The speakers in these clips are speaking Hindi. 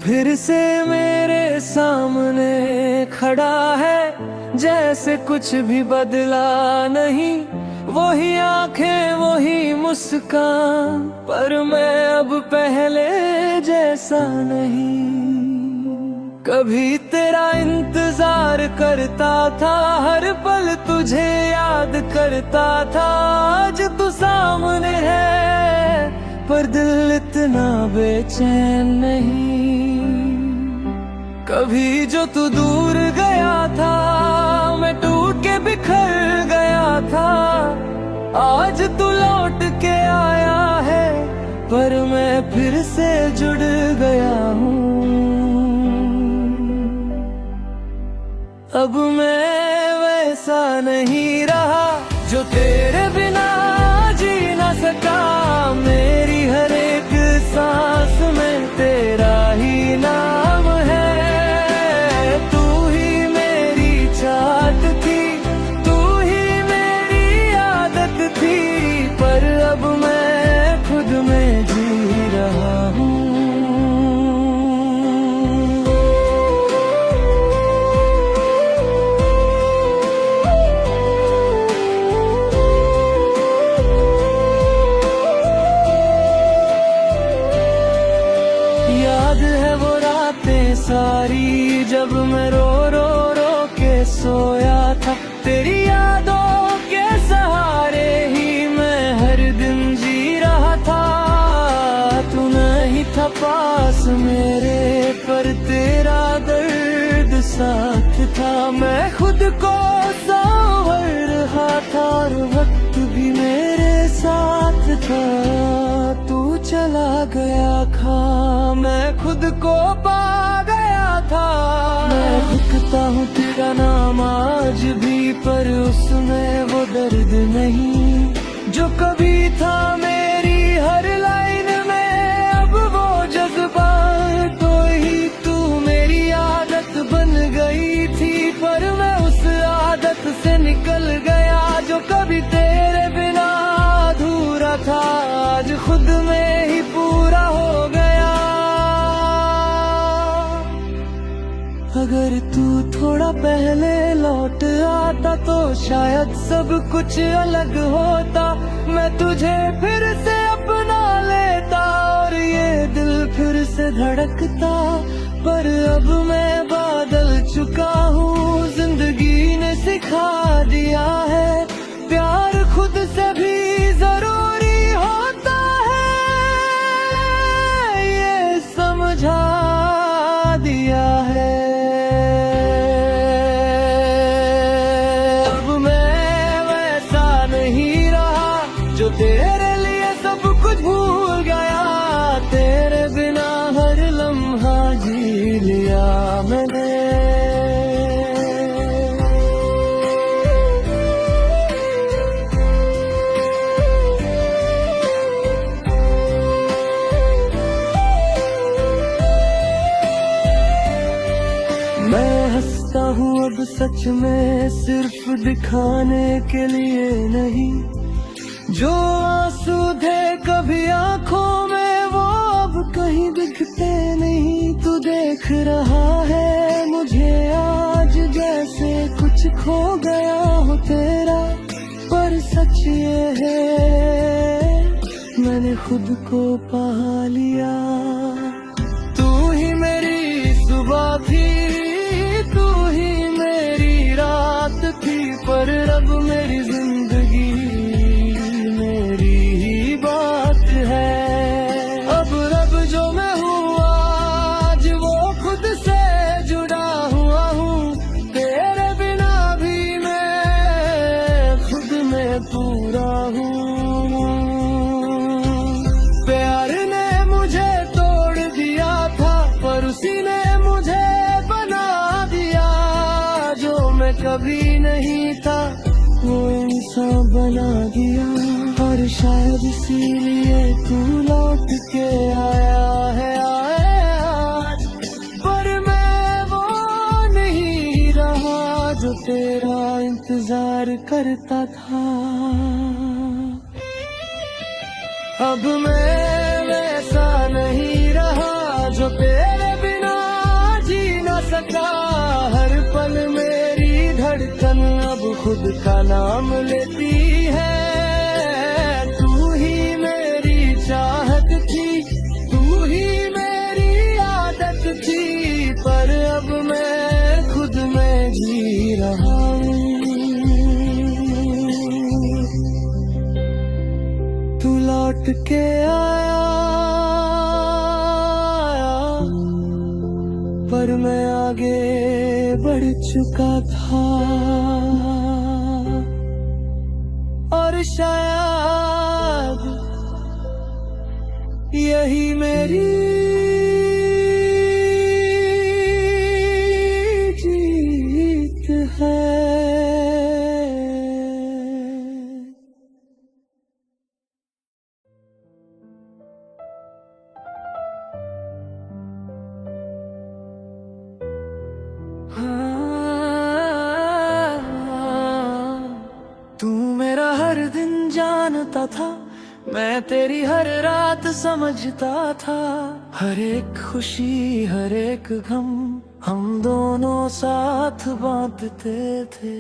फिर से मेरे सामने खड़ा है, जैसे कुछ भी बदला नहीं। वही आंखें वही मुस्कान, पर मैं अब पहले जैसा नहीं। कभी तेरा इंतजार करता था, हर पल तुझे याद करता था। आज तू सामने है, पर दिल इतना बेचैन नहीं। कभी जो तू दूर गया था, मैं टूट के बिखर गया था। आज तू लौट के आया है, पर मैं फिर से जुड़ गया हूँ। अब मैं वैसा नहीं रहा जो तेरे बिना जी ना सका। मेरी हर एक सांस में तेरा ही नाम है। तू ही मेरी चाहत थी, तू ही मेरी आदत थी, पर अब मैं खुद में जी रहा हूँ। याद है वो रातें सारी, जब मैं रो रो रो के सोया था। तेरी यादों के सहारे ही मैं हर दिन जी रहा था। तू नहीं था पास मेरे, पर तेरा दर्द साथ था। मैं खुद को संवर रहा था, और वक्त भी मेरे साथ था। तू चला गया खा, मैं खुद को पा गया था। मैं लिखता हूँ तेरा नाम आज भी, पर उसमें वो दर्द नहीं जो कभी था मेरी हर लाइन में। अब वो जज्बात तो ही तू मेरी आदत बन गई थी, पर मैं उस आदत से निकल गया जो कभी तेरे बिना अधूरा था। आज खुद में ही पूरा हो गया। अगर तू थोड़ा पहले लौट आता, तो शायद सब कुछ अलग होता। मैं तुझे फिर से अपना लेता, और ये दिल फिर से धड़कता। पर अब मैं बदल चुका हूँ, जिंदगी ने सिखा दिया है प्यार खुद से भी जरूरी होता है। ये समझा दिया है। अब मैं वैसा नहीं रहा जो तेरे लिए सब कुछ भूल गया। तेरे बिना हर लम्हा जी लिया मैंने। मैं हंसता हूँ अब सच में, सिर्फ दिखाने के लिए नहीं। जो आंसू थे कभी आंखों में, वो अब कहीं दिखते नहीं। तू देख रहा है मुझे आज, जैसे कुछ खो गया हो तेरा। पर सच ये है, मैंने खुद को पा लिया। तू ही मेरी सुबह थी, तू ही मेरी रात थी, पर अब मेरी जिंदगी मेरी ही बात है। अब रब जो मैं हूँ आज, वो खुद से जुड़ा हुआ हूँ। तेरे बिना भी मैं खुद में पूरा हूँ। प्यार ने मुझे तोड़ दिया था, पर उसी ने मुझे कभी नहीं था, वो इंसान बना दिया। और शायद इसीलिए तू लौट के आया है आज। पर मैं वो नहीं रहा जो तेरा इंतजार करता था। अब मैं वैसा नहीं रहा जो तेरे बिना धड़कन अब खुद का नाम लेती है। तू ही मेरी चाहत थी, तू ही मेरी आदत थी, पर अब मैं खुद में जी रहा हूँ। तू लौट के आया पर मैं आगे बढ़ चुका था, और शायद यही मेरी जीत है। तू मेरा हर दिन जानता था, मैं तेरी हर रात समझता था। हर एक खुशी हर एक गम हम दोनों साथ बांटते थे।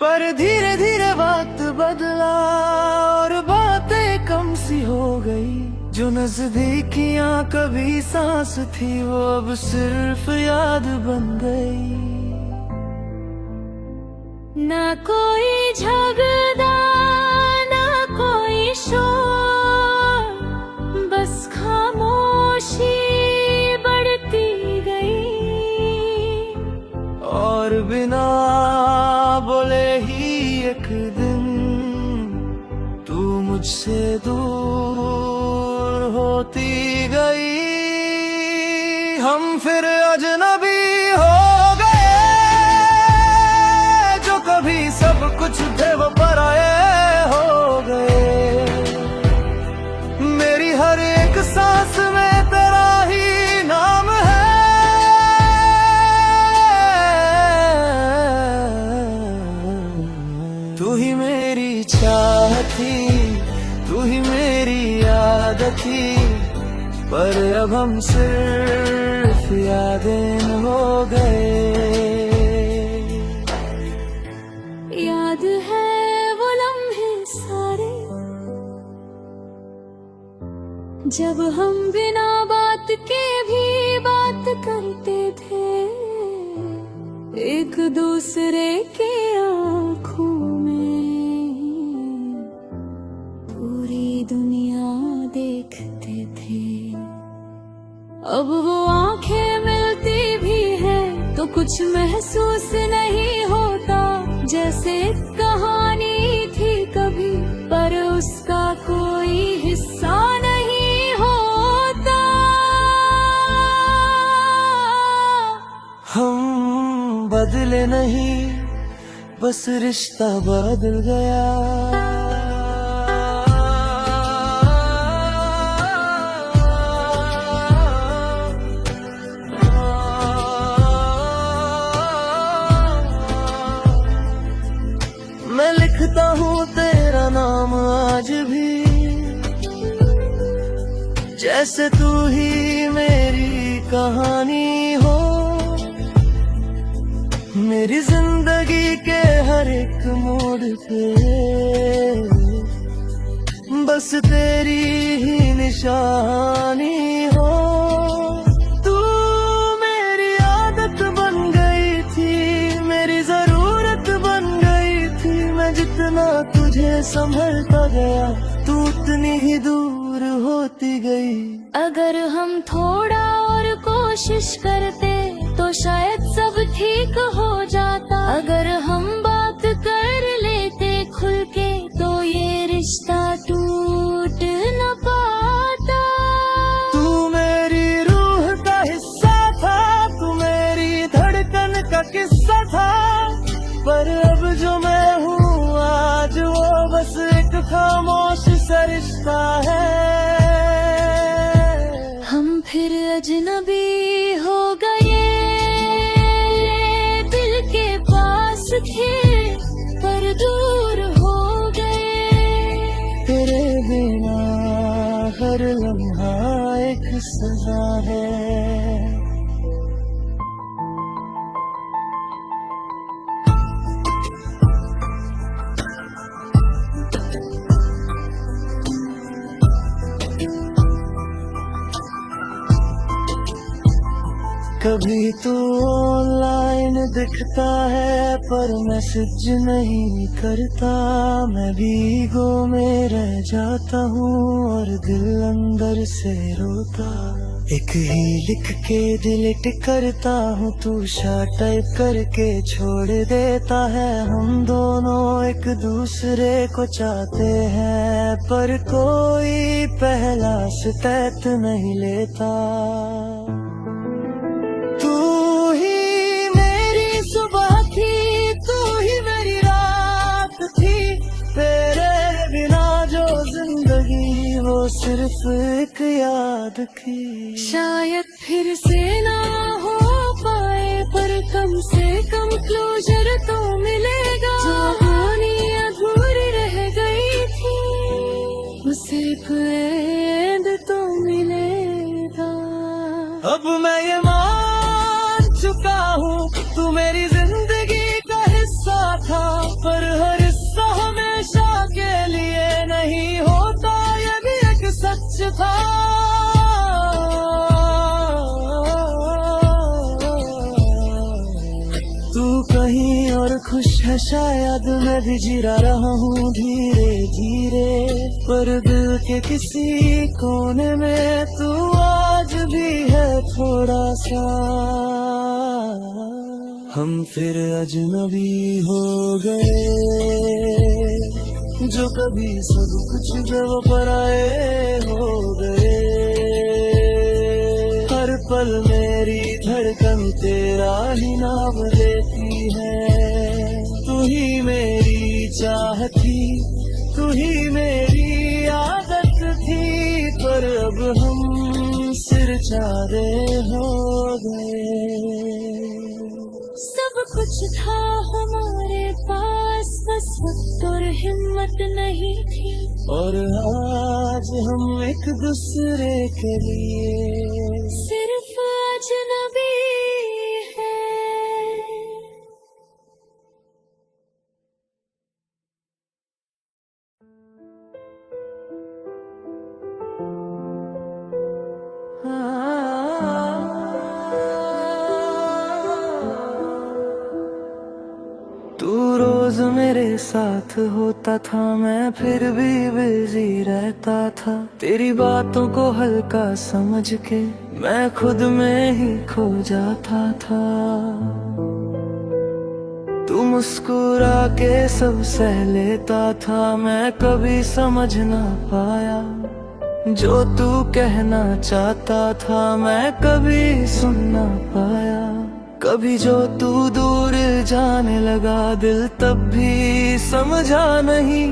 पर धीरे धीरे वक्त बदला और बातें कम सी हो गई। जो नजदीकियां कभी सांस थी वो अब सिर्फ याद बन गई। ना कोई झगड़ा ना कोई शोर, बस खामोशी बढ़ती गई। और बिना बोले ही एक दिन तू मुझसे दूर होती गई। हम फिर अजनबी हो गए, जो कभी सब कुछ थे वो पराये हो गए। मेरी हर एक सांस में तेरा ही नाम है। तू ही मेरी चाहत थी, तू ही मेरी आदत थी, पर अब हम सिर्फ यादें हो गए। याद है वो लम्हे सारे जब हम बिना बात के भी बात करते थे। एक दूसरे के आँखों में पूरी दुनिया देखते थे। अब वो आंखें मिलती भी है तो कुछ महसूस नहीं होता। जैसे कहानी थी कभी पर उसका कोई हिस्सा नहीं होता। हम बदले नहीं, बस रिश्ता बदल गया। मैं लिखता हूँ तेरा नाम आज भी, जैसे तू ही मेरी कहानी हो। मेरी जिंदगी के हर एक मोड़ पे बस तेरी ही निशानी हो। तू मेरी आदत बन गई थी, मेरी जरूरत बन गई थी। मैं जितना तुझे संभलता गया तू उतनी ही दूर होती गई। अगर हम थोड़ा और कोशिश करते तो शायद सब ठीक हो जाता। अगर हम बात कर लेते खुल के तो ये रिश्ता टूट न पाता। तू मेरी रूह का हिस्सा था, तू मेरी धड़कन का किस्सा था, पर अब जो मैं हूँ आज वो बस एक खामोश सा रिश्ता है। हम फिर अजनबी हो गए, दिल के पास थे पर दूर हो गए। तेरे बिना हर लम्हा एक सजा है। कभी तू ऑनलाइन दिखता है पर मैसेज नहीं करता, मैं भीगो में रह जाता हूँ और दिल अंदर से रोता। एक ही लिख के डिलीट करता हूँ, तू शार्ट टाइप करके छोड़ देता है। हम दोनों एक दूसरे को चाहते हैं पर कोई पहला स्टेप नहीं लेता। तू ही मेरी सुबह थी, तू ही मेरी रात थी, तेरे बिना जो जिंदगी वो सिर्फ एक याद की। शायद फिर से ना हो पाए पर कम से कम क्लोजर तो मिलेगा। जो कहानी अधूरी रह गई थी उसे एंड तो मिलेगा। अब मैं ये मान चुका हूँ तू मेरी जिंदगी का हिस्सा था, पर हर हिस्सा हमेशा के लिए नहीं होता, ये भी एक सच था। तू कहीं और खुश है शायद, मैं भी जी रहा हूँ धीरे धीरे, पर दिल के किसी कोने में तू आज भी है थोड़ा सा। हम फिर अजनबी हो गए, जो कभी सब कुछ जब पराए हो गए। हर पल मेरी धड़कन तेरा ही नाम लेती है। तू ही मेरी चाह थी, तू ही मेरी आदत थी, पर अब हम सिर चारे हो गए। सब कुछ था हमारे पास, बस वक्त और हिम्मत नहीं थी, और आज हम एक दूसरे के लिए सिर्फ अजनबी है। तू रोज मेरे साथ होता था, मैं फिर भी बिजी रहता था। तेरी बातों को हल्का समझ के मैं खुद में ही खो जाता था। तू मुस्कुरा के सब सह लेता था, मैं कभी समझ ना पाया। जो तू कहना चाहता था मैं कभी सुन ना पाया। कभी जो तू दूर जाने लगा दिल तब भी समझा नहीं।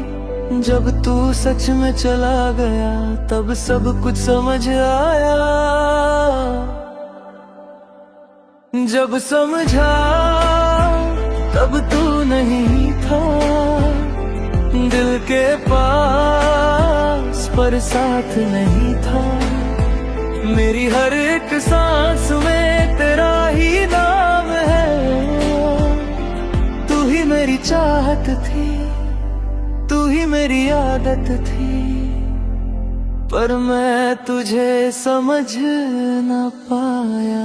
जब तू सच में चला गया तब सब कुछ समझ आया। जब समझा तब तू नहीं था दिल के पास, पर साथ नहीं था। मेरी हर एक सांस में तेरा ही नाम है। तू ही मेरी चाहत थी, तू ही मेरी आदत थी, पर मैं तुझे समझ न पाया।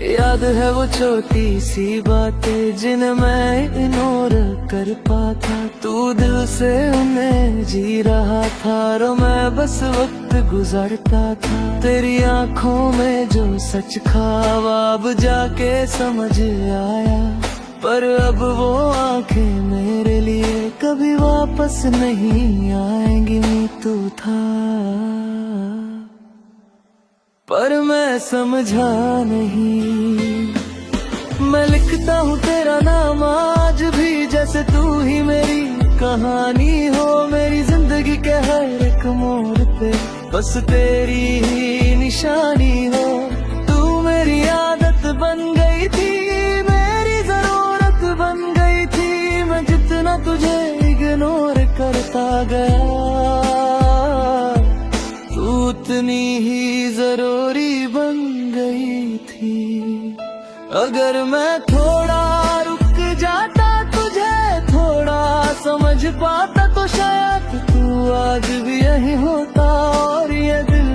याद है वो छोटी सी बातें जिन्हें मैं इग्नोर कर पाता। तू दिल से उन्हें जी रहा था और मैं बस वक्त गुजारता था। तेरी आंखों में जो सच ख्वाब जाके समझ आया, पर अब वो आंखें मेरे लिए कभी वापस नहीं आएंगी। तू था पर मैं समझा नहीं। मैं लिखता हूँ तेरा नाम आज भी जैसे तू ही मेरी कहानी हो। मेरी जिंदगी के हर एक मोड़ पे बस तेरी ही निशानी हो। तू मेरी आदत बन गई थी, मेरी जरूरत बन गई थी। मैं जितना तुझे इग्नोर करता गया तू उतनी ही जरूरी बन गई थी। अगर मैं थोड़ा रुक जाता, तुझे थोड़ा समझ पाता, तो शायद तू आज भी यही होता और ये दिल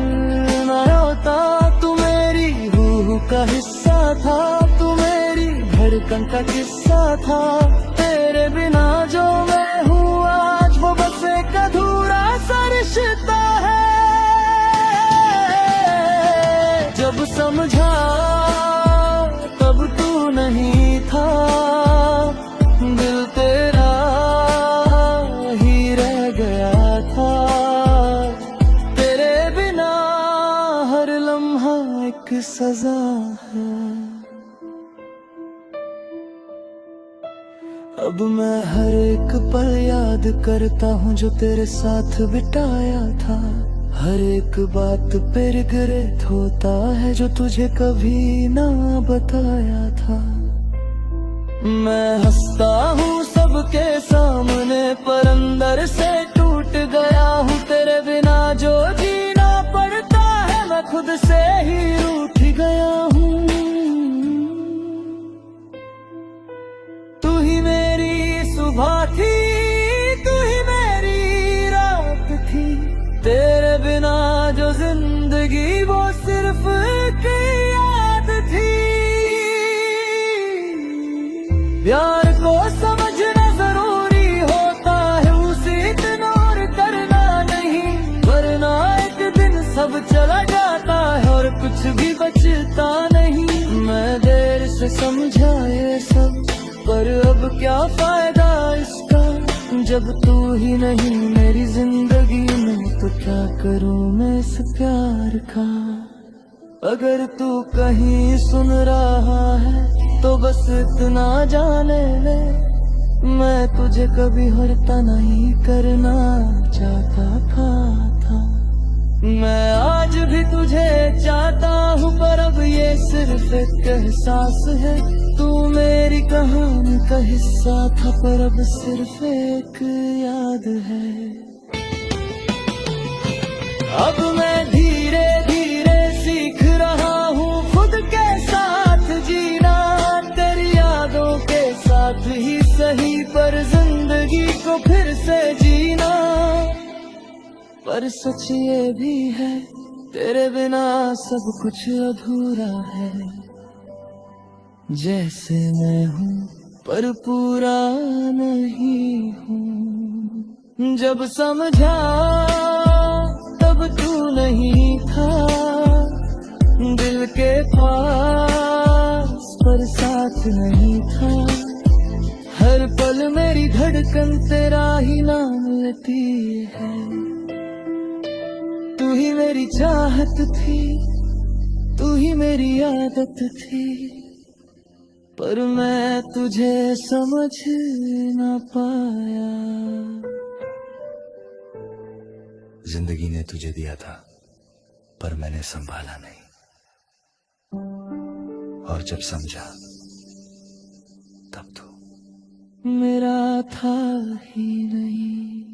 न रोता। तू मेरी हो का हिस्सा था, तू मेरी धड़कन का किस्सा था। तेरे बिना जो मैं हूँ आज, वो बस एक अधूरा सा रिश्ता है। जब समझा तब तू नहीं था, दिल तेरा ही रह गया था। तेरे बिना हर लम्हा एक सजा है। अब मैं हर एक पल याद करता हूँ जो तेरे साथ बिताया था। हर एक बात पे रिग्रेट होता है जो तुझे कभी ना बताया था। मैं हंसता हूँ सबके सामने पर अंदर से टूट गया हूँ। तेरे बिना जो जीना पड़ता है मैं खुद से ही रूठ गया हूँ। तू ही मेरी सुबह थी, तू ही मेरी रात थी। तेरे बिना जो जिंदगी वो सिर्फ एक याद थी। प्यार को समझना जरूरी होता है, उसे इग्नोर करना नहीं, वरना एक दिन सब चला जाता है और कुछ भी बचता नहीं। मैं देर से समझा ये सब, पर अब क्या फायदा इसका, जब तू ही नहीं मेरी जिंदगी में। तो क्या करूं मैं इस प्यार का। अगर तू कहीं सुन रहा है तो बस इतना जाने ले, मैं तुझे कभी हरता नहीं करना चाहता था। मैं आज भी तुझे चाहता हूँ, पर अब ये सिर्फ एक एहसास है। तू मेरी कहानी का हिस्सा था, पर अब सिर्फ एक याद है। अब मैं धीरे धीरे सीख रहा हूँ खुद के साथ जीना। तेरी यादों के साथ ही सही, पर जिंदगी को फिर से जीना। पर सच ये भी है, तेरे बिना सब कुछ अधूरा है। जैसे मैं हूँ पर पूरा नहीं हूँ। जब समझा तब तू नहीं था, दिल के पास पर साथ नहीं था। हर पल मेरी धड़कन तेरा ही नाम लेती है। तू ही मेरी चाहत थी, तू ही मेरी आदत थी, पर मैं तुझे समझ ना पाया। जिंदगी ने तुझे दिया था पर मैंने संभाला नहीं, और जब समझा तब तो मेरा था ही नहीं।